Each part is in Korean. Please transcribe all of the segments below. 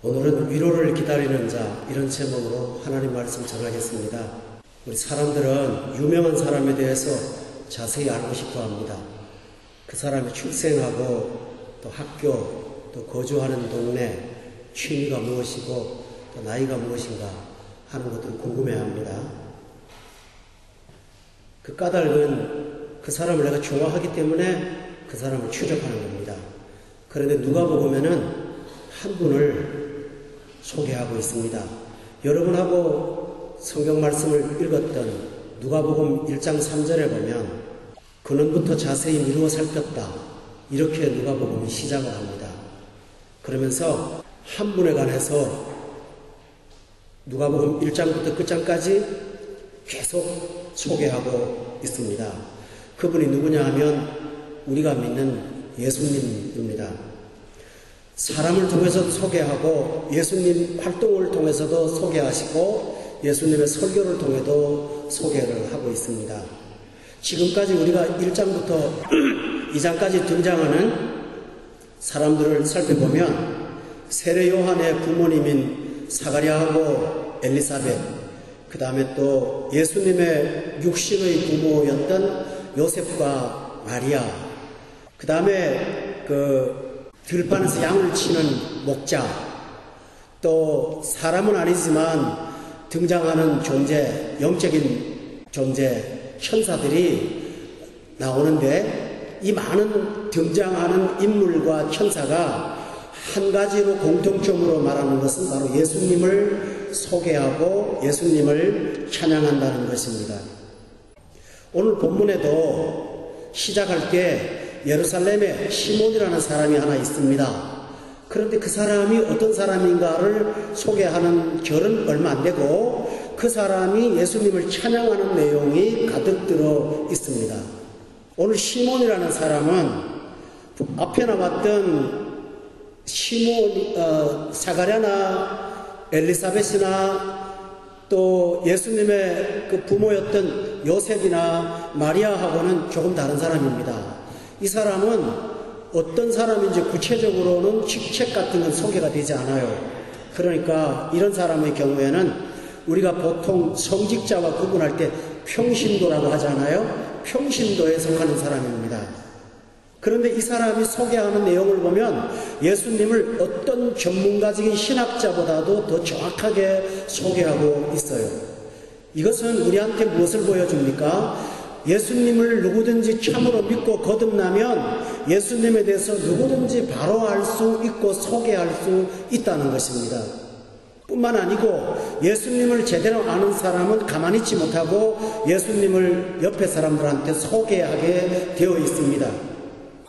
오늘은 위로를 기다리는 자, 이런 제목으로 하나님 말씀 전하겠습니다. 우리 사람들은 유명한 사람에 대해서 자세히 알고 싶어 합니다. 그 사람이 출생하고 또 학교 또 거주하는 동네, 취미가 무엇이고 또 나이가 무엇인가 하는 것들을 궁금해합니다. 그 까닭은 그 사람을 내가 좋아하기 때문에 그 사람을 추적하는 겁니다. 그런데 누가복음에는 한 분을 소개하고 있습니다. 여러분하고 성경 말씀을 읽었던 누가복음 1장 3절에 보면 그는부터 자세히 미루어 살폈다, 이렇게 누가복음이 시작을 합니다. 그러면서 한 분에 관해서 누가복음 1장부터 끝장까지 계속 소개하고 있습니다. 그분이 누구냐 하면 우리가 믿는 예수님입니다. 사람을 통해서도 소개하고 예수님 활동을 통해서도 소개하시고 예수님의 설교를 통해도 소개를 하고 있습니다. 지금까지 우리가 1장부터 2장까지 등장하는 사람들을 살펴보면 세례 요한의 부모님인 사가랴하고 엘리사벳, 그 다음에 또 예수님의 육신의 부모였던 요셉과 마리아, 그 다음에 들판에서 양을 치는 목자, 또 사람은 아니지만 등장하는 존재, 영적인 존재, 천사들이 나오는데 이 많은 등장하는 인물과 천사가 한 가지로 공통점으로 말하는 것은 바로 예수님을 소개하고 예수님을 찬양한다는 것입니다. 오늘 본문에도 시작할 때 예루살렘에 시몬이라는 사람이 하나 있습니다. 그런데 그 사람이 어떤 사람인가를 소개하는 절은 얼마 안 되고 그 사람이 예수님을 찬양하는 내용이 가득 들어 있습니다. 오늘 시몬이라는 사람은 앞에 나왔던 사가랴나 엘리사벳이나 또 예수님의 그 부모였던 요셉이나 마리아하고는 조금 다른 사람입니다. 이 사람은 어떤 사람인지 구체적으로는 직책 같은 건 소개가 되지 않아요. 그러니까 이런 사람의 경우에는 우리가 보통 성직자와 구분할 때 평신도라고 하잖아요. 평신도에 속하는 사람입니다. 그런데 이 사람이 소개하는 내용을 보면 예수님을 어떤 전문가적인 신학자보다도 더 정확하게 소개하고 있어요. 이것은 우리한테 무엇을 보여줍니까? 예수님을 누구든지 참으로 믿고 거듭나면 예수님에 대해서 누구든지 바로 알 수 있고 소개할 수 있다는 것입니다. 뿐만 아니고 예수님을 제대로 아는 사람은 가만히 있지 못하고 예수님을 옆에 사람들한테 소개하게 되어 있습니다.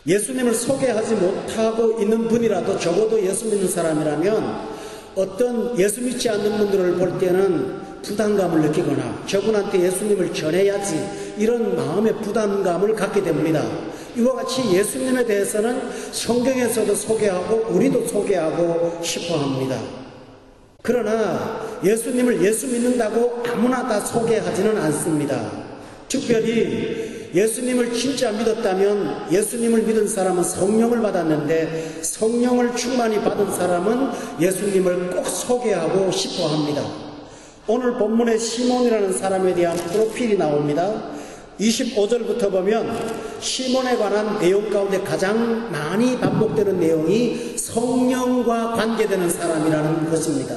예수님을 소개하지 못하고 있는 분이라도 적어도 예수 믿는 사람이라면 어떤 예수 믿지 않는 분들을 볼 때는 부담감을 느끼거나 저분한테 예수님을 전해야지, 이런 마음의 부담감을 갖게 됩니다. 이와 같이 예수님에 대해서는 성경에서도 소개하고 우리도 소개하고 싶어 합니다. 그러나 예수님을 예수 믿는다고 아무나 다 소개하지는 않습니다. 특별히 예수님을 진짜 믿었다면 예수님을 믿은 사람은 성령을 받았는데 성령을 충만히 받은 사람은 예수님을 꼭 소개하고 싶어 합니다. 오늘 본문에 시몬이라는 사람에 대한 프로필이 나옵니다. 25절부터 보면 시몬에 관한 내용 가운데 가장 많이 반복되는 내용이 성령과 관계되는 사람이라는 것입니다.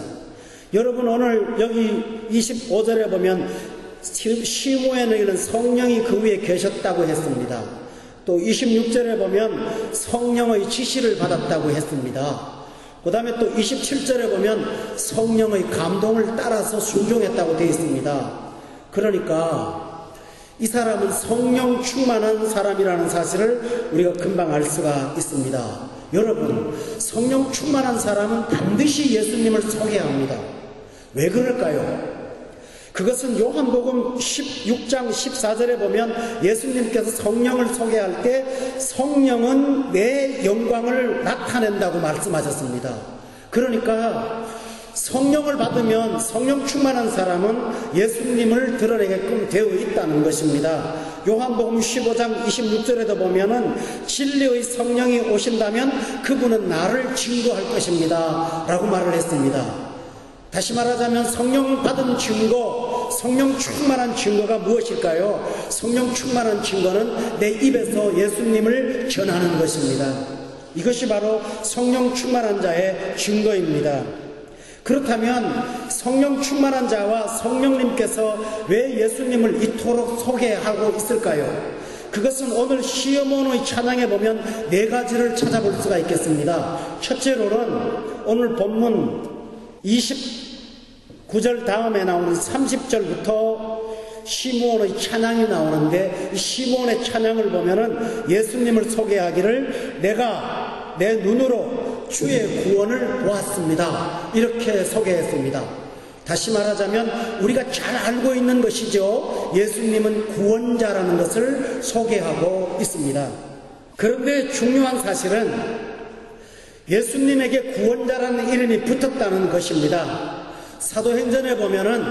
여러분, 오늘 여기 25절에 보면 시몬에는 성령이 그 위에 계셨다고 했습니다. 또 26절에 보면 성령의 지시를 받았다고 했습니다. 그 다음에 또 27절에 보면 성령의 감동을 따라서 순종했다고 되어 있습니다. 그러니까 이 사람은 성령 충만한 사람이라는 사실을 우리가 금방 알 수가 있습니다. 여러분, 성령 충만한 사람은 반드시 예수님을 소개합니다. 왜 그럴까요? 그것은 요한복음 16장 14절에 보면 예수님께서 성령을 소개할 때 성령은 내 영광을 나타낸다고 말씀하셨습니다. 그러니까 성령을 받으면 성령 충만한 사람은 예수님을 드러내게끔 되어 있다는 것입니다. 요한복음 15장 26절에도 보면은 진리의 성령이 오신다면 그분은 나를 증거할 것입니다 라고 말을 했습니다. 다시 말하자면 성령 받은 증거, 성령 충만한 증거가 무엇일까요? 성령 충만한 증거는 내 입에서 예수님을 전하는 것입니다. 이것이 바로 성령 충만한 자의 증거입니다. 그렇다면 성령 충만한 자와 성령님께서 왜 예수님을 이토록 소개하고 있을까요? 그것은 오늘 시어몬의 찬양에 보면 네 가지를 찾아볼 수가 있겠습니다. 첫째로는 오늘 본문 29절 다음에 나오는 30절부터 시므온의 찬양이 나오는데, 이 시므온의 찬양을 보면은 예수님을 소개하기를 내가 내 눈으로 주의 구원을 보았습니다 이렇게 소개했습니다. 다시 말하자면 우리가 잘 알고 있는 것이죠. 예수님은 구원자라는 것을 소개하고 있습니다. 그런데 중요한 사실은 예수님에게 구원자라는 이름이 붙었다는 것입니다. 사도행전에 보면은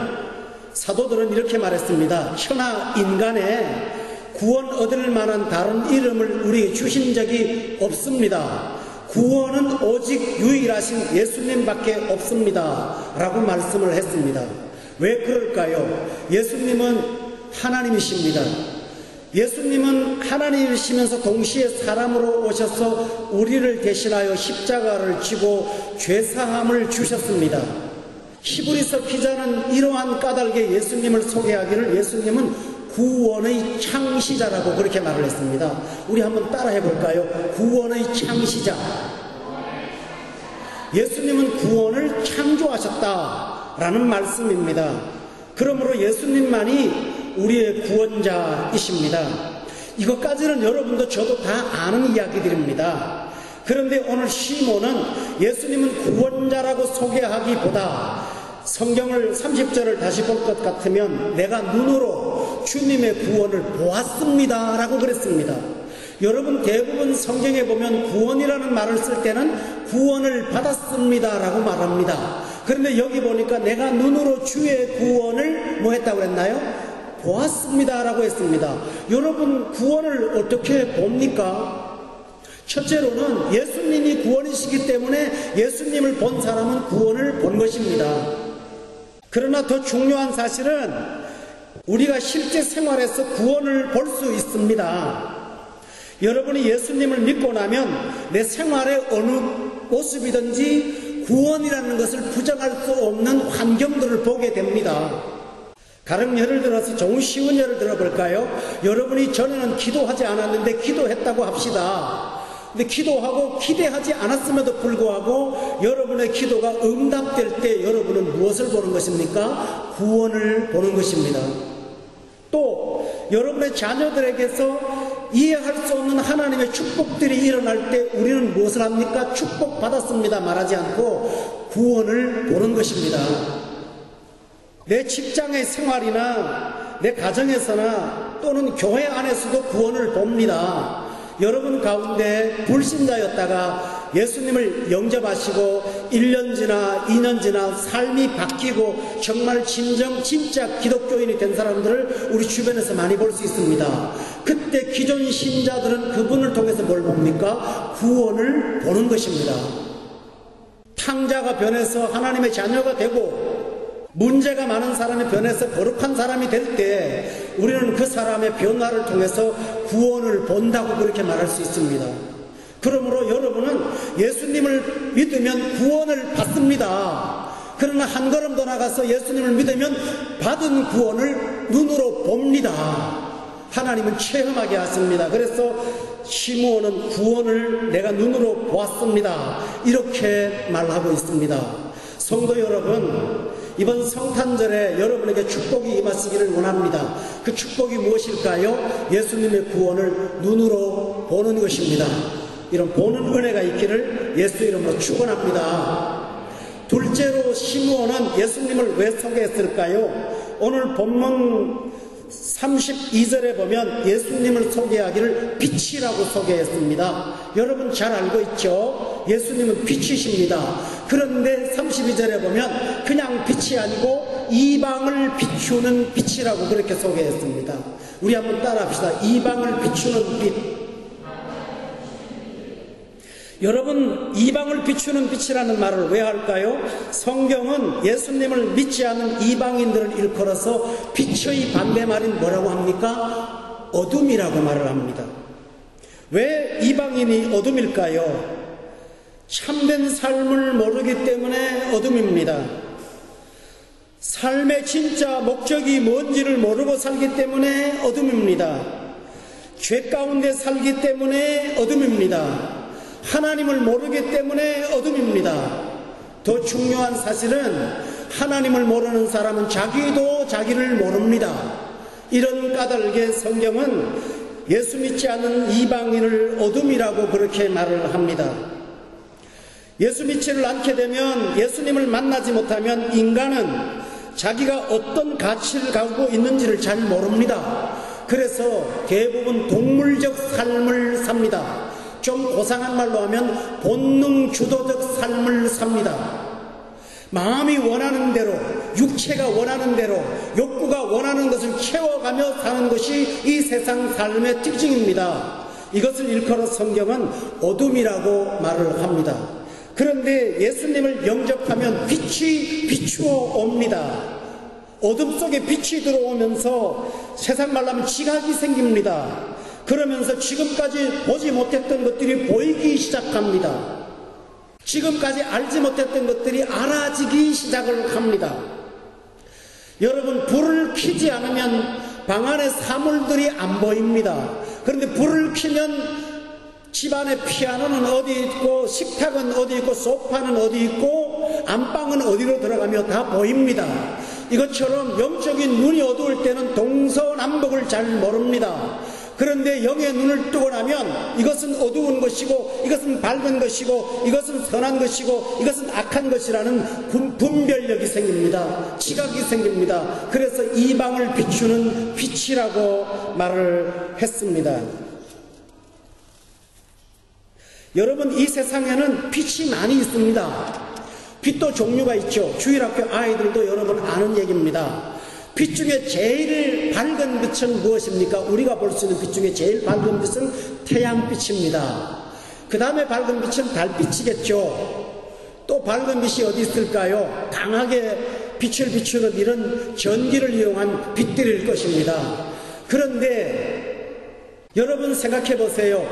사도들은 이렇게 말했습니다. 천하 인간에 구원 얻을 만한 다른 이름을 우리에게 주신 적이 없습니다. 구원은 오직 유일하신 예수님밖에 없습니다 라고 말씀을 했습니다. 왜 그럴까요? 예수님은 하나님이십니다. 예수님은 하나님이시면서 동시에 사람으로 오셔서 우리를 대신하여 십자가를 지고 죄사함을 주셨습니다. 히브리서 기자는 이러한 까닭에 예수님을 소개하기를 예수님은 구원의 창시자라고 그렇게 말을 했습니다. 우리 한번 따라 해볼까요? 구원의 창시자. 예수님은 구원을 창조하셨다라는 말씀입니다. 그러므로 예수님만이 우리의 구원자이십니다. 이것까지는 여러분도 저도 다 아는 이야기들입니다. 그런데 오늘 시몬은 예수님은 구원자라고 소개하기보다 성경을 30절을 다시 볼 것 같으면 내가 눈으로 주님의 구원을 보았습니다 라고 그랬습니다. 여러분 대부분 성경에 보면 구원이라는 말을 쓸 때는 구원을 받았습니다 라고 말합니다. 그런데 여기 보니까 내가 눈으로 주의 구원을 뭐 했다고 그랬나요? 보았습니다 라고 했습니다. 여러분 구원을 어떻게 봅니까? 첫째로는 예수님이 구원이시기 때문에 예수님을 본 사람은 구원을 본 것입니다. 그러나 더 중요한 사실은 우리가 실제 생활에서 구원을 볼 수 있습니다. 여러분이 예수님을 믿고 나면 내 생활의 어느 모습이든지 구원이라는 것을 부정할 수 없는 환경들을 보게 됩니다. 가령 예를 들어서 좋은 쉬운 예를 들어볼까요? 여러분이 전에는 기도하지 않았는데 기도했다고 합시다. 근데 기도하고 기대하지 않았음에도 불구하고 여러분의 기도가 응답될 때 여러분은 무엇을 보는 것입니까? 구원을 보는 것입니다. 또 여러분의 자녀들에게서 이해할 수 없는 하나님의 축복들이 일어날 때 우리는 무엇을 합니까? 축복받았습니다 말하지 않고 구원을 보는 것입니다. 내 직장의 생활이나 내 가정에서나 또는 교회 안에서도 구원을 봅니다. 여러분 가운데 불신자였다가 예수님을 영접하시고 1년 지나 2년 지나 삶이 바뀌고 정말 진짜 기독교인이 된 사람들을 우리 주변에서 많이 볼 수 있습니다. 그때 기존 신자들은 그분을 통해서 뭘 봅니까? 구원을 보는 것입니다. 탕자가 변해서 하나님의 자녀가 되고 문제가 많은 사람이 변해서 거룩한 사람이 될 때 우리는 그 사람의 변화를 통해서 구원을 본다고 그렇게 말할 수 있습니다. 그러므로 여러분은 예수님을 믿으면 구원을 받습니다. 그러나 한 걸음 더 나가서 예수님을 믿으면 받은 구원을 눈으로 봅니다. 하나님은 체험하게 하십니다. 그래서 시므온은 구원을 내가 눈으로 보았습니다 이렇게 말하고 있습니다. 성도 여러분, 이번 성탄절에 여러분에게 축복이 임하시기를 원합니다. 그 축복이 무엇일까요? 예수님의 구원을 눈으로 보는 것입니다. 이런 보는 은혜가 있기를 예수 이름으로 축원합니다. 둘째로 시므온은 예수님을 왜 소개했을까요? 오늘 본문 32절에 보면 예수님을 소개하기를 빛이라고 소개했습니다. 여러분 잘 알고 있죠? 예수님은 빛이십니다. 그런데 32절에 보면 그냥 빛이 아니고 이방을 비추는 빛이라고 그렇게 소개했습니다. 우리 한번 따라합시다. 이방을 비추는 빛. 여러분, 이방을 비추는 빛이라는 말을 왜 할까요? 성경은 예수님을 믿지 않는 이방인들을 일컬어서 빛의 반대말인 뭐라고 합니까? 어둠이라고 말을 합니다. 왜 이방인이 어둠일까요? 참된 삶을 모르기 때문에 어둠입니다. 삶의 진짜 목적이 뭔지를 모르고 살기 때문에 어둠입니다. 죄 가운데 살기 때문에 어둠입니다. 하나님을 모르기 때문에 어둠입니다. 더 중요한 사실은 하나님을 모르는 사람은 자기도 자기를 모릅니다. 이런 까닭에 성경은 예수 믿지 않는 이방인을 어둠이라고 그렇게 말을 합니다. 예수 믿지를 않게 되면, 예수님을 만나지 못하면 인간은 자기가 어떤 가치를 가지고 있는지를 잘 모릅니다. 그래서 대부분 동물적 삶을 삽니다. 좀 고상한 말로 하면 본능 주도적 삶을 삽니다. 마음이 원하는 대로, 육체가 원하는 대로, 욕구가 원하는 것을 채워가며 사는 것이 이 세상 삶의 특징입니다. 이것을 일컬어 성경은 어둠이라고 말을 합니다. 그런데 예수님을 영접하면 빛이 비추어 옵니다. 어둠 속에 빛이 들어오면서 세상 말로 하면 지각이 생깁니다. 그러면서 지금까지 보지 못했던 것들이 보이기 시작합니다. 지금까지 알지 못했던 것들이 알아지기 시작을 합니다. 여러분, 불을 켜지 않으면 방 안에 사물들이 안 보입니다. 그런데 불을 켜면 집안에 피아노는 어디 있고, 식탁은 어디 있고, 소파는 어디 있고, 안방은 어디로 들어가며 다 보입니다. 이것처럼 영적인 눈이 어두울 때는 동서남북을 잘 모릅니다. 그런데 영의 눈을 뜨고 나면 이것은 어두운 것이고, 이것은 밝은 것이고, 이것은 선한 것이고, 이것은 악한 것이라는 분별력이 생깁니다. 지각이 생깁니다. 그래서 이방을 비추는 빛이라고 말을 했습니다. 여러분, 이 세상에는 빛이 많이 있습니다. 빛도 종류가 있죠. 주일학교 아이들도 여러분 아는 얘기입니다. 빛 중에 제일 밝은 빛은 무엇입니까? 우리가 볼 수 있는 빛 중에 제일 밝은 빛은 태양빛입니다. 그 다음에 밝은 빛은 달빛이겠죠. 또 밝은 빛이 어디 있을까요? 강하게 빛을 비추는 이런 전기를 이용한 빛들일 것입니다. 그런데 여러분 생각해 보세요.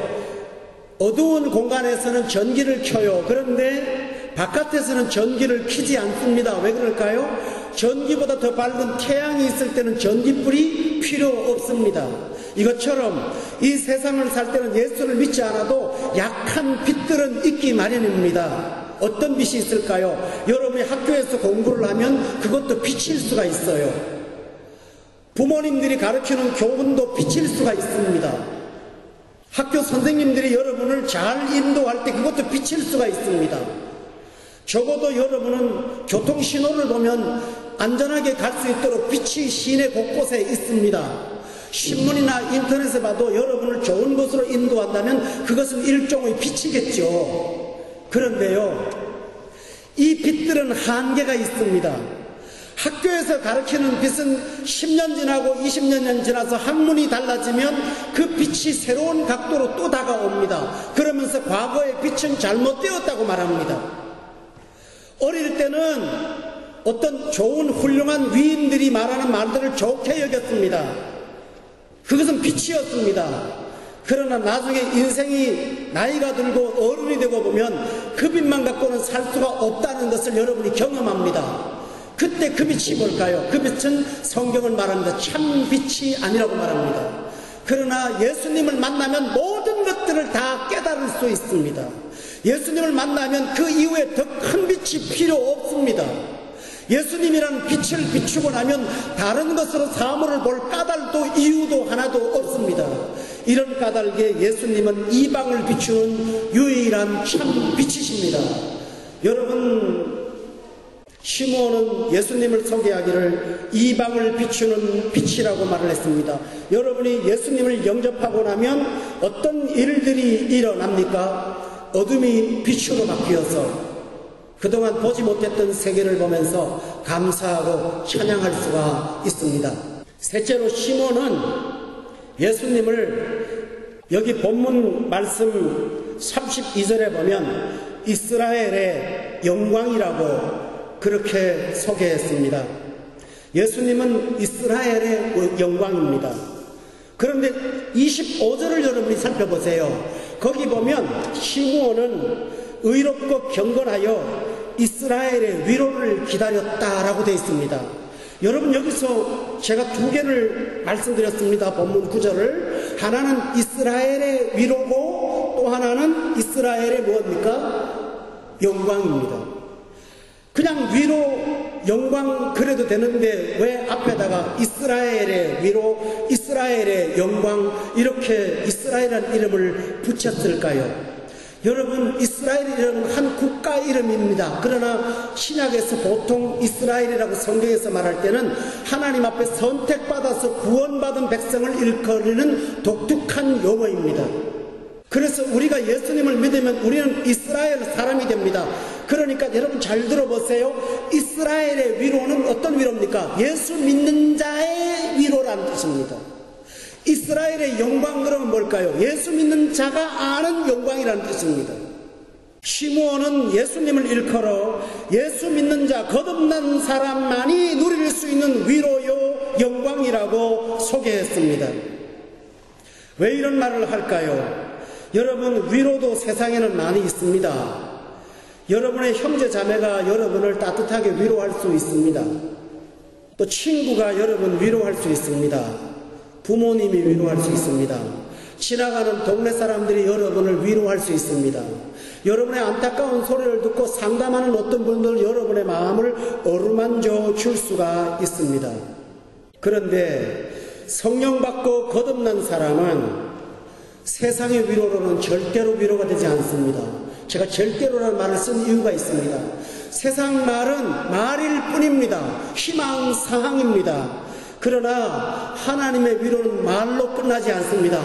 어두운 공간에서는 전기를 켜요. 그런데 바깥에서는 전기를 켜지 않습니다. 왜 그럴까요? 전기보다 더 밝은 태양이 있을 때는 전기불이 필요 없습니다. 이것처럼 이 세상을 살 때는 예수를 믿지 않아도 약한 빛들은 있기 마련입니다. 어떤 빛이 있을까요? 여러분이 학교에서 공부를 하면 그것도 빛일 수가 있어요. 부모님들이 가르치는 교훈도 빛일 수가 있습니다. 학교 선생님들이 여러분을 잘 인도할 때 그것도 비칠 수가 있습니다. 적어도 여러분은 교통신호를 보면 안전하게 갈 수 있도록 빛이 시내 곳곳에 있습니다. 신문이나 인터넷에 봐도 여러분을 좋은 곳으로 인도한다면 그것은 일종의 빛이겠죠. 그런데요, 이 빛들은 한계가 있습니다. 학교에서 가르치는 빛은 10년 지나고 20년 지나서 학문이 달라지면 그 빛이 새로운 각도로 또 다가옵니다. 그러면서 과거의 빛은 잘못되었다고 말합니다. 어릴 때는 어떤 좋은 훌륭한 위인들이 말하는 말들을 좋게 여겼습니다. 그것은 빛이었습니다. 그러나 나중에 인생이 나이가 들고 어른이 되고 보면 그 빛만 갖고는 살 수가 없다는 것을 여러분이 경험합니다. 그때 그 빛이 뭘까요? 그 빛은 성경을 말합니다. 참 빛이 아니라고 말합니다. 그러나 예수님을 만나면 모든 것들을 다 깨달을 수 있습니다. 예수님을 만나면 그 이후에 더 큰 빛이 필요 없습니다. 예수님이라는 빛을 비추고 나면 다른 것으로 사물을 볼 까닭도 이유도 하나도 없습니다. 이런 까닭에 예수님은 이방을 비추는 유일한 참 빛이십니다. 여러분, 시므온은 예수님을 소개하기를 이방을 비추는 빛이라고 말을 했습니다. 여러분이 예수님을 영접하고 나면 어떤 일들이 일어납니까? 어둠이 빛으로 바뀌어서 그동안 보지 못했던 세계를 보면서 감사하고 찬양할 수가 있습니다. 셋째로 시몬은 예수님을 여기 본문 말씀 32절에 보면 이스라엘의 영광이라고 그렇게 소개했습니다. 예수님은 이스라엘의 영광입니다. 그런데 25절을 여러분이 살펴보세요. 거기 보면 시므온은 의롭고 경건하여 이스라엘의 위로를 기다렸다라고 되어 있습니다. 여러분, 여기서 제가 두 개를 말씀드렸습니다. 본문 9절을. 하나는 이스라엘의 위로고 또 하나는 이스라엘의 무엇입니까? 영광입니다. 그냥 위로, 영광 그래도 되는데 왜 앞에다가 이스라엘의 위로, 이스라엘의 영광 이렇게 이스라엘이라는 이름을 붙였을까요? 여러분, 이스라엘이라는 한 국가 이름입니다. 그러나 신약에서 보통 이스라엘이라고 성경에서 말할 때는 하나님 앞에 선택받아서 구원받은 백성을 일컬는 독특한 용어입니다. 그래서 우리가 예수님을 믿으면 우리는 이스라엘 사람이 됩니다. 그러니까 여러분 잘 들어보세요. 이스라엘의 위로는 어떤 위로입니까? 예수 믿는 자의 위로라는 뜻입니다. 이스라엘의 영광 그러면 뭘까요? 예수 믿는 자가 아는 영광이라는 뜻입니다. 시므온은 예수님을 일컬어 예수 믿는 자, 거듭난 사람만이 누릴 수 있는 위로요 영광이라고 소개했습니다. 왜 이런 말을 할까요? 여러분, 위로도 세상에는 많이 있습니다. 여러분의 형제 자매가 여러분을 따뜻하게 위로할 수 있습니다. 또 친구가 여러분 위로할 수 있습니다. 부모님이 위로할 수 있습니다. 지나가는 동네 사람들이 여러분을 위로할 수 있습니다. 여러분의 안타까운 소리를 듣고 상담하는 어떤 분들 여러분의 마음을 어루만져 줄 수가 있습니다. 그런데 성령 받고 거듭난 사람은 세상의 위로로는 절대로 위로가 되지 않습니다. 제가 절대로라는 말을 쓴 이유가 있습니다. 세상 말은 말일 뿐입니다. 희망사항입니다. 그러나 하나님의 위로는 말로 끝나지 않습니다.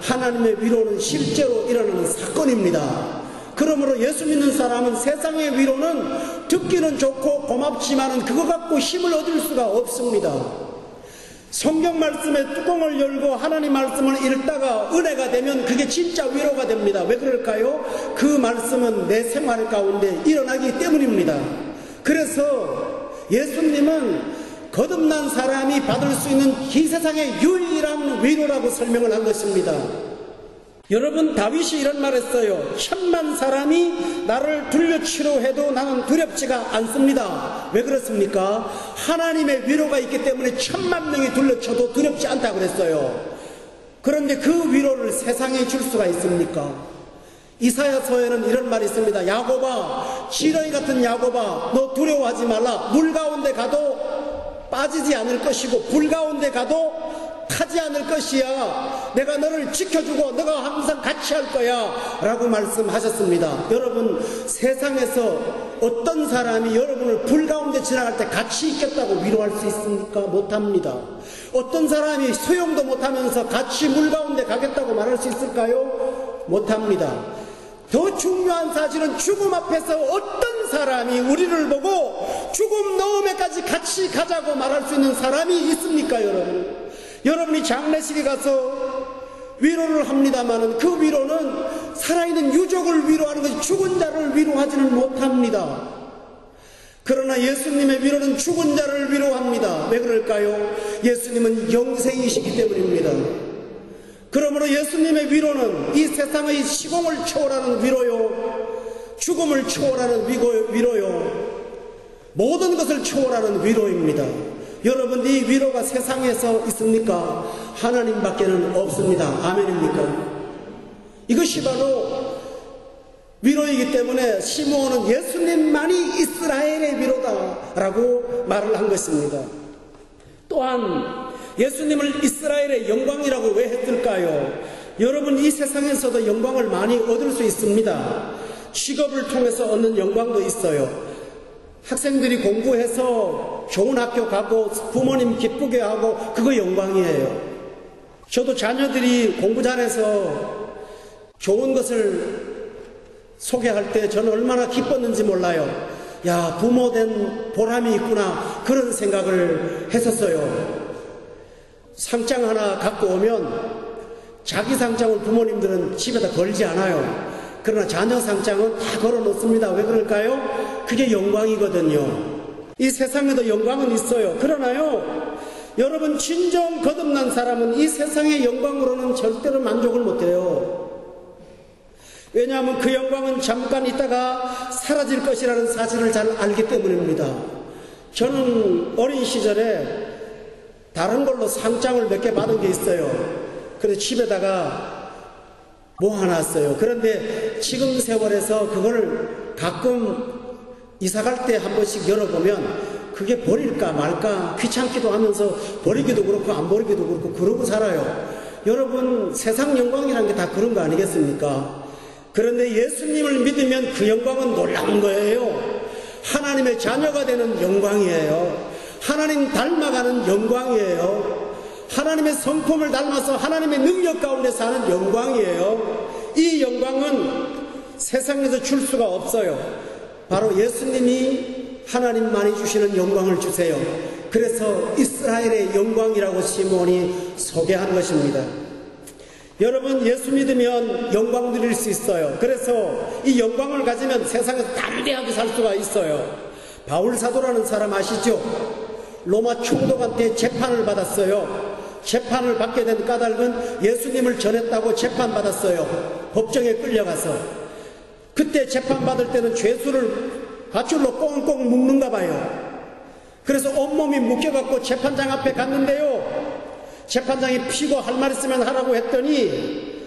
하나님의 위로는 실제로 일어나는 사건입니다. 그러므로 예수 믿는 사람은 세상의 위로는 듣기는 좋고 고맙지만 그거 갖고 힘을 얻을 수가 없습니다. 성경 말씀에 뚜껑을 열고 하나님 말씀을 읽다가 은혜가 되면 그게 진짜 위로가 됩니다. 왜 그럴까요? 그 말씀은 내 생활 가운데 일어나기 때문입니다. 그래서 예수님은 거듭난 사람이 받을 수 있는 이 세상의 유일한 위로라고 설명을 한 것입니다. 여러분, 다윗이 이런 말 했어요. 1000만 사람이 나를 둘러치려 해도 나는 두렵지가 않습니다. 왜 그렇습니까? 하나님의 위로가 있기 때문에 1000만 명이 둘러쳐도 두렵지 않다고 그랬어요. 그런데 그 위로를 세상에 줄 수가 있습니까? 이사야서에는 이런 말이 있습니다. 야곱아, 지렁이 같은 야곱아, 너 두려워하지 말라. 물 가운데 가도 빠지지 않을 것이고 불 가운데 가도 타지 않을 것이야. 내가 너를 지켜주고 너가 항상 같이 할 거야 라고 말씀하셨습니다. 여러분, 세상에서 어떤 사람이 여러분을 불 가운데 지나갈 때 같이 있겠다고 위로할 수 있습니까? 못합니다. 어떤 사람이 수영도 못하면서 같이 물 가운데 가겠다고 말할 수 있을까요? 못합니다. 더 중요한 사실은 죽음 앞에서 어떤 사람이 우리를 보고 죽음 너머에까지 같이 가자고 말할 수 있는 사람이 있습니까? 여러분이 장례식에 가서 위로를 합니다만 그 위로는 살아있는 유족을 위로하는 것이 죽은 자를 위로하지는 못합니다. 그러나 예수님의 위로는 죽은 자를 위로합니다. 왜 그럴까요? 예수님은 영생이시기 때문입니다. 그러므로 예수님의 위로는 이 세상의 시공을 초월하는 위로요, 죽음을 초월하는 위로요, 모든 것을 초월하는 위로입니다. 여러분, 이 위로가 세상에서 있습니까? 하나님밖에는 없습니다. 아멘입니까? 이것이 바로 위로이기 때문에 시므온은 예수님만이 이스라엘의 위로다라고 말을 한 것입니다. 또한 예수님을 이스라엘의 영광이라고 왜 했을까요? 여러분, 이 세상에서도 영광을 많이 얻을 수 있습니다. 직업을 통해서 얻는 영광도 있어요. 학생들이 공부해서 좋은 학교 가고 부모님 기쁘게 하고 그거 영광이에요. 저도 자녀들이 공부 잘해서 좋은 것을 소개할 때 저는 얼마나 기뻤는지 몰라요. 야, 부모된 보람이 있구나, 그런 생각을 했었어요. 상장 하나 갖고 오면 자기 상장을 부모님들은 집에다 걸지 않아요. 그러나 자녀 상장은 다 걸어 놓습니다. 왜 그럴까요? 그게 영광이거든요. 이 세상에도 영광은 있어요. 그러나요, 여러분, 진정 거듭난 사람은 이 세상의 영광으로는 절대로 만족을 못해요. 왜냐하면 그 영광은 잠깐 있다가 사라질 것이라는 사실을 잘 알기 때문입니다. 저는 어린 시절에 다른 걸로 상장을 몇 개 받은 게 있어요. 그래서 집에다가 모아놨어요. 그런데 지금 세월에서 그걸 가끔 이사갈 때 한 번씩 열어보면 그게 버릴까 말까 귀찮기도 하면서 버리기도 그렇고 안 버리기도 그렇고 그러고 살아요. 여러분, 세상 영광이란 게 다 그런 거 아니겠습니까? 그런데 예수님을 믿으면 그 영광은 놀라운 거예요. 하나님의 자녀가 되는 영광이에요. 하나님 닮아가는 영광이에요. 하나님의 성품을 닮아서 하나님의 능력 가운데 사는 영광이에요. 이 영광은 세상에서 줄 수가 없어요. 바로 예수님이 하나님만이 주시는 영광을 주세요. 그래서 이스라엘의 영광이라고 시몬이 소개한 것입니다. 여러분, 예수 믿으면 영광 누릴 수 있어요. 그래서 이 영광을 가지면 세상에서 담대하게 살 수가 있어요. 바울 사도라는 사람 아시죠? 로마 총독한테 재판을 받았어요. 재판을 받게 된 까닭은 예수님을 전했다고 재판받았어요. 법정에 끌려가서. 그때 재판받을 때는 죄수를 밧줄로 꽁꽁 묶는가 봐요. 그래서 온몸이 묶여갖고 재판장 앞에 갔는데요, 재판장이 피고 할 말 있으면 하라고 했더니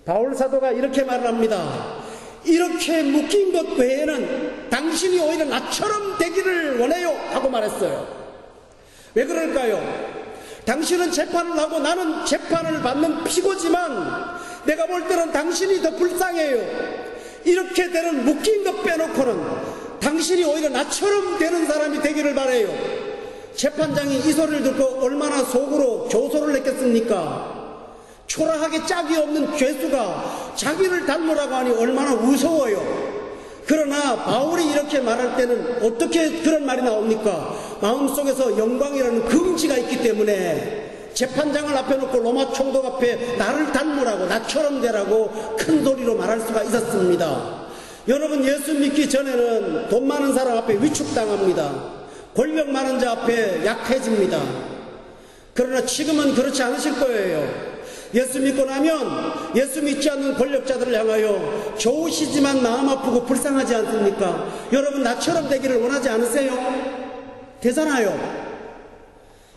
바울 사도가 이렇게 말을 합니다. 이렇게 묶인 것 외에는 당신이 오히려 나처럼 되기를 원해요 하고 말했어요. 왜 그럴까요? 당신은 재판을 하고 나는 재판을 받는 피고지만 내가 볼 때는 당신이 더 불쌍해요. 이렇게 되는 묶인 것 빼놓고는 당신이 오히려 나처럼 되는 사람이 되기를 바라요. 재판장이 이 소리를 듣고 얼마나 속으로 교소를 냈겠습니까? 초라하게 짝이 없는 죄수가 자기를 닮으라고 하니 얼마나 무서워요. 그러나 바울이 이렇게 말할 때는 어떻게 그런 말이 나옵니까? 마음속에서 영광이라는 긍지가 있기 때문에 재판장을 앞에 놓고 로마 총독 앞에 나를 닮으라고, 나처럼 되라고 큰 소리로 말할 수가 있었습니다. 여러분, 예수 믿기 전에는 돈 많은 사람 앞에 위축당합니다. 권력 많은 자 앞에 약해집니다. 그러나 지금은 그렇지 않으실 거예요. 예수 믿고 나면 예수 믿지 않는 권력자들을 향하여 좋으시지만 마음 아프고 불쌍하지 않습니까? 여러분, 나처럼 되기를 원하지 않으세요? 되잖아요.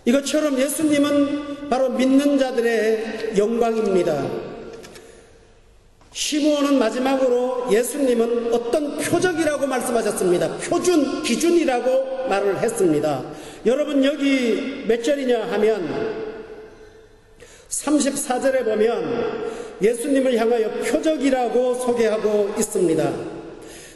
이것처럼 예수님은 바로 믿는 자들의 영광입니다. 시므온은 마지막으로 예수님은 어떤 표적이라고 말씀하셨습니다. 표준, 기준이라고 말을 했습니다. 여러분, 여기 몇 절이냐 하면 34절에 보면 예수님을 향하여 표적이라고 소개하고 있습니다.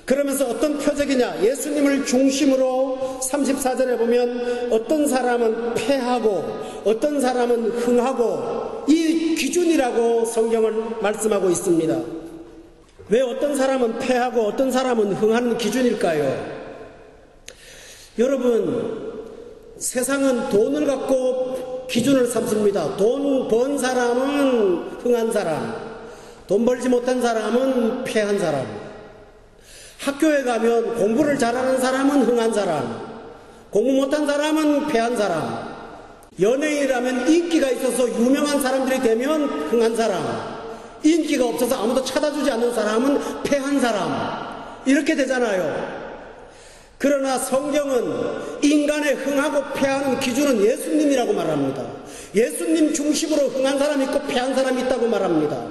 그러면서 어떤 표적이냐, 예수님을 중심으로 34절에 보면 어떤 사람은 패하고 어떤 사람은 흥하고, 이 기준이라고 성경은 말씀하고 있습니다. 왜 어떤 사람은 패하고 어떤 사람은 흥하는 기준일까요? 여러분, 세상은 돈을 갖고 기준을 삼습니다. 돈 번 사람은 흥한 사람, 돈 벌지 못한 사람은 패한 사람. 학교에 가면 공부를 잘하는 사람은 흥한 사람, 공부 못한 사람은 패한 사람. 연예인이라면 인기가 있어서 유명한 사람들이 되면 흥한 사람, 인기가 없어서 아무도 찾아주지 않는 사람은 패한 사람, 이렇게 되잖아요. 그러나 성경은 인간의 흥하고 패하는 기준은 예수님이라고 말합니다. 예수님 중심으로 흥한 사람이 있고 패한 사람이 있다고 말합니다.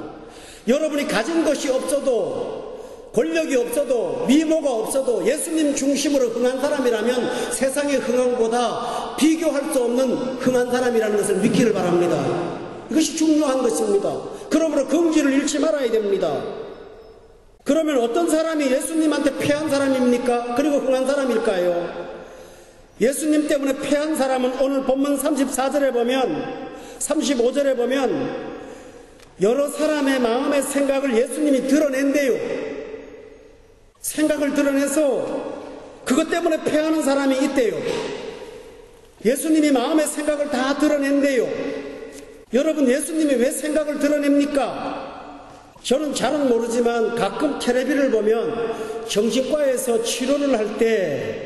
여러분이 가진 것이 없어도, 권력이 없어도, 미모가 없어도 예수님 중심으로 흥한 사람이라면 세상의 흥함보다 비교할 수 없는 흥한 사람이라는 것을 믿기를 바랍니다. 이것이 중요한 것입니다. 그러므로 긍지를 잃지 말아야 됩니다. 그러면 어떤 사람이 예수님한테 패한 사람입니까? 그리고 흥한 사람일까요? 예수님 때문에 패한 사람은 오늘 본문 34절에 보면, 35절에 보면 여러 사람의 마음의 생각을 예수님이 드러낸대요. 생각을 드러내서 그것 때문에 패하는 사람이 있대요. 예수님이 마음의 생각을 다 드러낸대요. 여러분, 예수님이 왜 생각을 드러냅니까? 저는 잘은 모르지만 가끔 텔레비를 보면 정신과에서 치료를 할 때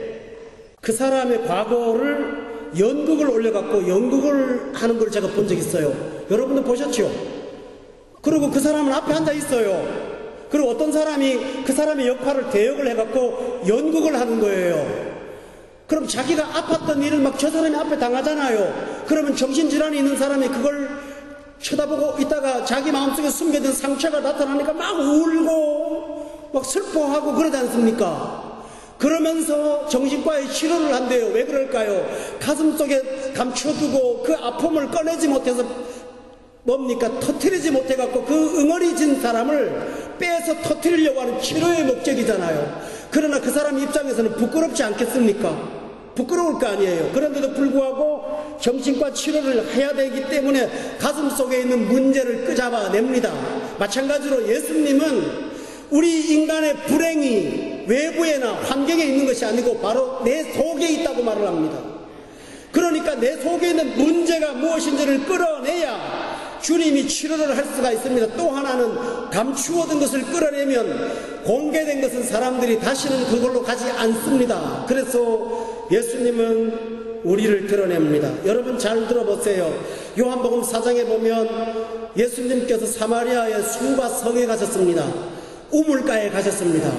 그 사람의 과거를 연극을 올려갖고 연극을 하는 걸 제가 본 적 있어요. 여러분들 보셨죠? 그리고 그 사람은 앞에 앉아 있어요. 그리고 어떤 사람이 그 사람의 역할을 대역을 해갖고 연극을 하는 거예요. 그럼 자기가 아팠던 일을 막 저 사람이 앞에 당하잖아요. 그러면 정신질환이 있는 사람이 그걸 쳐다보고 있다가 자기 마음속에 숨겨진 상처가 나타나니까 막 울고 막 슬퍼하고 그러지 않습니까? 그러면서 정신과에 치료를 한대요. 왜 그럴까요? 가슴속에 감춰두고 그 아픔을 꺼내지 못해서 뭡니까? 터뜨리지 못해갖고 그 응어리진 사람을 빼서 터뜨리려고 하는 치료의 목적이잖아요. 그러나 그 사람 입장에서는 부끄럽지 않겠습니까? 부끄러울 거 아니에요. 그런데도 불구하고 정신과 치료를 해야 되기 때문에 가슴속에 있는 문제를 끄잡아냅니다. 마찬가지로 예수님은 우리 인간의 불행이 외부에나 환경에 있는 것이 아니고 바로 내 속에 있다고 말을 합니다. 그러니까 내 속에 있는 문제가 무엇인지를 끌어내야 주님이 치료를 할 수가 있습니다. 또 하나는 감추어둔 것을 끌어내면 공개된 것은 사람들이 다시는 그걸로 가지 않습니다. 그래서 예수님은 우리를 드러냅니다. 여러분 잘 들어보세요. 요한복음 4장에 보면 예수님께서 사마리아의 수가 성에 가셨습니다. 우물가에 가셨습니다.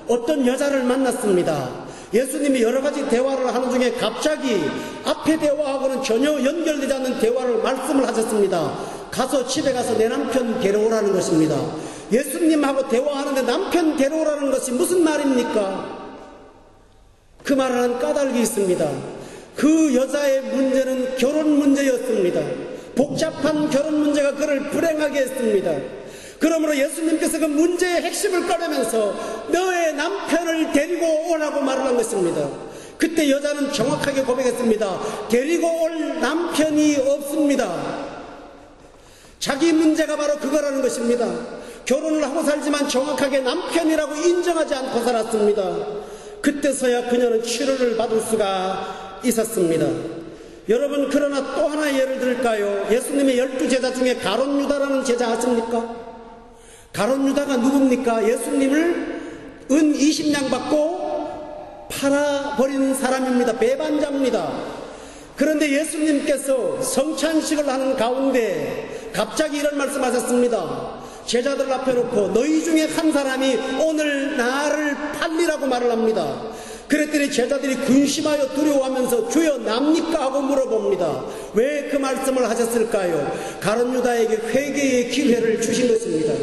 어떤 여자를 만났습니다. 예수님이 여러 가지 대화를 하는 중에 갑자기 앞에 대화하고는 전혀 연결되지 않는 대화를 말씀을 하셨습니다. 가서 집에 가서 내 남편 데려오라는 것입니다. 예수님하고 대화하는데 남편 데려오라는 것이 무슨 말입니까? 그 말을 한 까닭이 있습니다. 그 여자의 문제는 결혼 문제였습니다. 복잡한 결혼 문제가 그를 불행하게 했습니다. 그러므로 예수님께서 그 문제의 핵심을 꺼내면서 너의 남편을 데리고 오라고 말을 한 것입니다. 그때 여자는 정확하게 고백했습니다. 데리고 올 남편이 없습니다. 자기 문제가 바로 그거라는 것입니다. 결혼을 하고 살지만 정확하게 남편이라고 인정하지 않고 살았습니다. 그때서야 그녀는 치료를 받을 수가 있었습니다. 여러분, 그러나 또 하나 예를 들까요? 예수님의 12제자 중에 가룟 유다라는 제자 아십니까? 가룟 유다가 누굽니까? 예수님을 은 20냥 받고 팔아버리는 사람입니다. 배반자입니다. 그런데 예수님께서 성찬식을 하는 가운데 갑자기 이런 말씀하셨습니다. 제자들 앞에 놓고 너희 중에 한 사람이 오늘 나를 팔리라고 말을 합니다. 그랬더니 제자들이 근심하여 두려워하면서 주여 납니까? 하고 물어봅니다. 왜 그 말씀을 하셨을까요? 가룟 유다에게 회개의 기회를 주신 것입니다.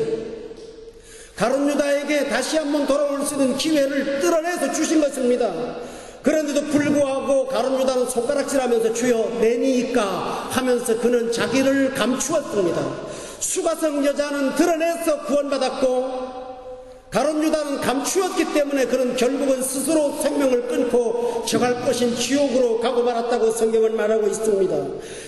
가룟 유다에게 다시 한번 돌아올 수 있는 기회를 뚫어내서 주신 것입니다. 그런데도 불구하고 가룟 유다는 손가락질하면서 주여 내니이까 하면서 그는 자기를 감추었습니다. 수가성 여자는 드러내서 구원받았고 가룟 유다는 감추었기 때문에 그는 결국은 스스로 생명을 끊고 저갈 것인 지옥으로 가고 말았다고 성경은 말하고 있습니다.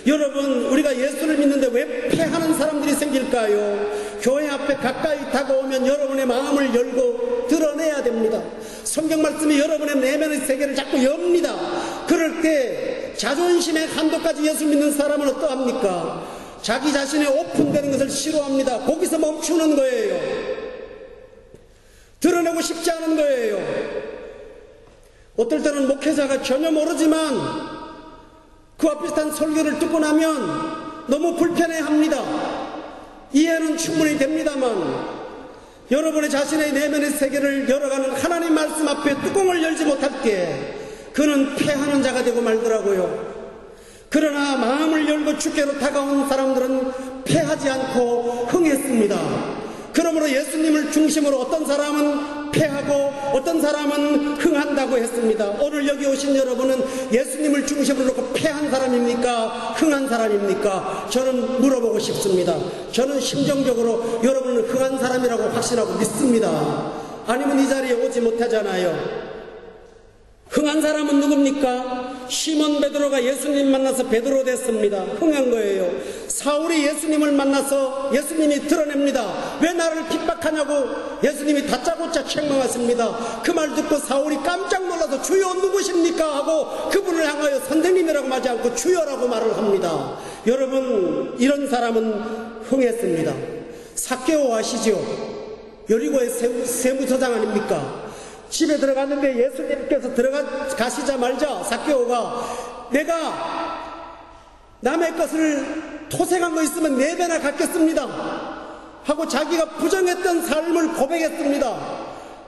여러분, 우리가 예수를 믿는데 왜 패하는 사람들이 생길까요? 교회 앞에 가까이 다가오면 여러분의 마음을 열고 드러내야 됩니다. 성경 말씀이 여러분의 내면의 세계를 자꾸 엽니다. 그럴 때 자존심의 한도까지 예수 믿는 사람은 어떠합니까? 자기 자신의 오픈되는 것을 싫어합니다. 거기서 멈추는 거예요. 드러내고 싶지 않은 거예요. 어떨 때는 목회자가 전혀 모르지만 그와 비슷한 설교를 듣고 나면 너무 불편해합니다. 이해는 충분히 됩니다만 여러분의 자신의 내면의 세계를 열어가는 하나님 말씀 앞에 뚜껑을 열지 못할 때 그는 패하는 자가 되고 말더라고요. 그러나 마음을 열고 주께로 다가온 사람들은 패하지 않고 흥했습니다. 그러므로 예수님을 중심으로 어떤 사람은 패하고 어떤 사람은 흥한다고 했습니다. 오늘 여기 오신 여러분은 예수님을 중심으로 놓고 패한 사람입니까? 흥한 사람입니까? 저는 물어보고 싶습니다. 저는 심정적으로 여러분은 흥한 사람이라고 확신하고 믿습니다. 아니면 이 자리에 오지 못하잖아요. 흥한 사람은 누굽니까? 시몬 베드로가 예수님 만나서 베드로 됐습니다. 흥한 거예요. 사울이 예수님을 만나서 예수님이 드러냅니다. 왜 나를 핍박하냐고 예수님이 다짜고짜 책망하십니다. 그 말 듣고 사울이 깜짝 놀라서 주여 누구십니까 하고 그분을 향하여 선생님이라고 하지 않고 주여라고 말을 합니다. 여러분, 이런 사람은 흥했습니다. 삭개오 아시죠? 여리고의 세무서장 아닙니까? 집에 들어갔는데 예수님께서 들어가시자마자 삭개오가 내가 남의 것을 토색한 거 있으면 4배나 갚겠습니다 하고 자기가 부정했던 삶을 고백했습니다.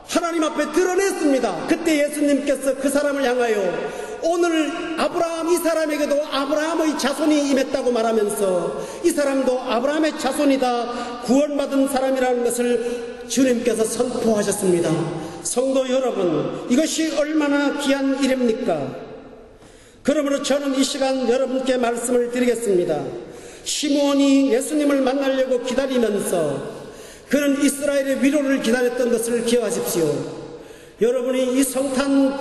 하나님 앞에 드러냈습니다. 그때 예수님께서 그 사람을 향하여 오늘 아브라함 이 사람에게도 아브라함의 자손이 임했다고 말하면서 이 사람도 아브라함의 자손이다, 구원받은 사람이라는 것을 주님께서 선포하셨습니다. 성도 여러분, 이것이 얼마나 귀한 일입니까? 그러므로 저는 이 시간 여러분께 말씀을 드리겠습니다. 시므온이 예수님을 만나려고 기다리면서 그는 이스라엘의 위로를 기다렸던 것을 기억하십시오. 여러분이 이 성탄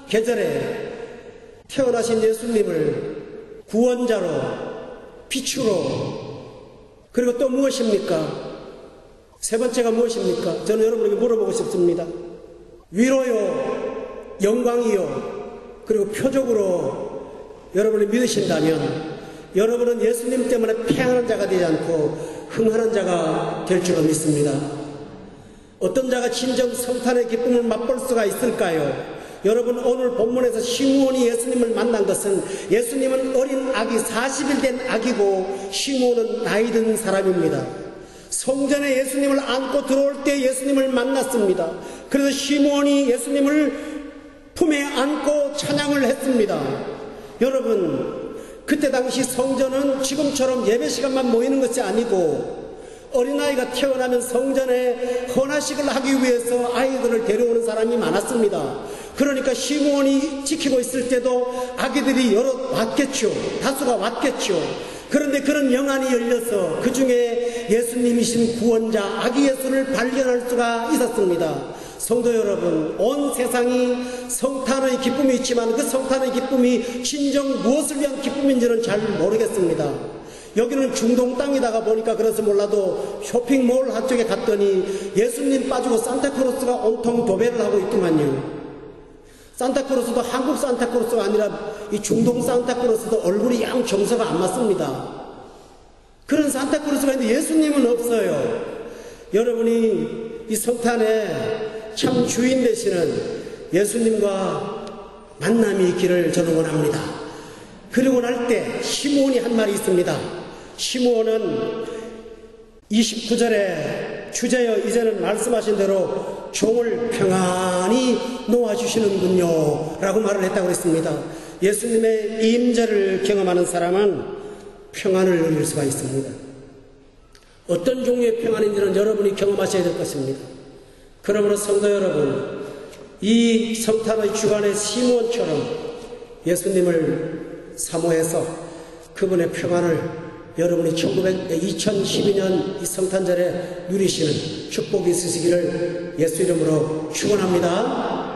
계절에 태어나신 예수님을 구원자로, 빛으로, 그리고 또 무엇입니까? 세 번째가 무엇입니까? 저는 여러분에게 물어보고 싶습니다. 위로요, 영광이요, 그리고 표적으로 여러분이 믿으신다면 여러분은 예수님 때문에 패하는 자가 되지 않고 흥하는 자가 될 줄로 믿습니다. 어떤 자가 진정 성탄의 기쁨을 맛볼 수가 있을까요? 여러분, 오늘 본문에서 시므온이 예수님을 만난 것은 예수님은 어린 아기 40일 된 아기고 시므온은 나이 든 사람입니다. 성전에 예수님을 안고 들어올 때 예수님을 만났습니다. 그래서 시므온이 예수님을 품에 안고 찬양을 했습니다. 여러분, 그때 당시 성전은 지금처럼 예배 시간만 모이는 것이 아니고 어린아이가 태어나면 성전에 헌화식을 하기 위해서 아이들을 데려오는 사람이 많았습니다. 그러니까 시므온이 지키고 있을 때도 아기들이 여러 왔겠죠. 다수가 왔겠죠. 그런데 그런 영안이 열려서 그 중에 예수님이신 구원자 아기 예수를 발견할 수가 있었습니다. 성도 여러분, 온 세상이 성탄의 기쁨이 있지만 그 성탄의 기쁨이 진정 무엇을 위한 기쁨인지는 잘 모르겠습니다. 여기는 중동 땅이다가 보니까 그래서 몰라도 쇼핑몰 한쪽에 갔더니 예수님 빠지고 산타크로스가 온통 도배를 하고 있더만요. 산타크로스도 한국 산타크로스가 아니라 이 중동 산타크로스도 얼굴이 양 정서가 안 맞습니다. 그런 산타크로스가 있는데 예수님은 없어요. 여러분이 이 성탄에 참 주인 되시는 예수님과 만남이 있기를 저는 원합니다. 그리고 날 때 시므온이 한 말이 있습니다. 시므온은 29절에 주제여 이제는 말씀하신 대로 종을 평안히 놓아주시는군요 라고 말을 했다고 했습니다. 예수님의 임재를 경험하는 사람은 평안을 누릴 수가 있습니다. 어떤 종류의 평안인지는 여러분이 경험하셔야 될 것입니다. 그러므로 성도 여러분, 이 성탄의 주간의 시므온처럼 예수님을 사모해서 그분의 평안을 여러분이 2012년 이 성탄절에 누리시는 축복이 있으시기를 예수 이름으로 축원합니다.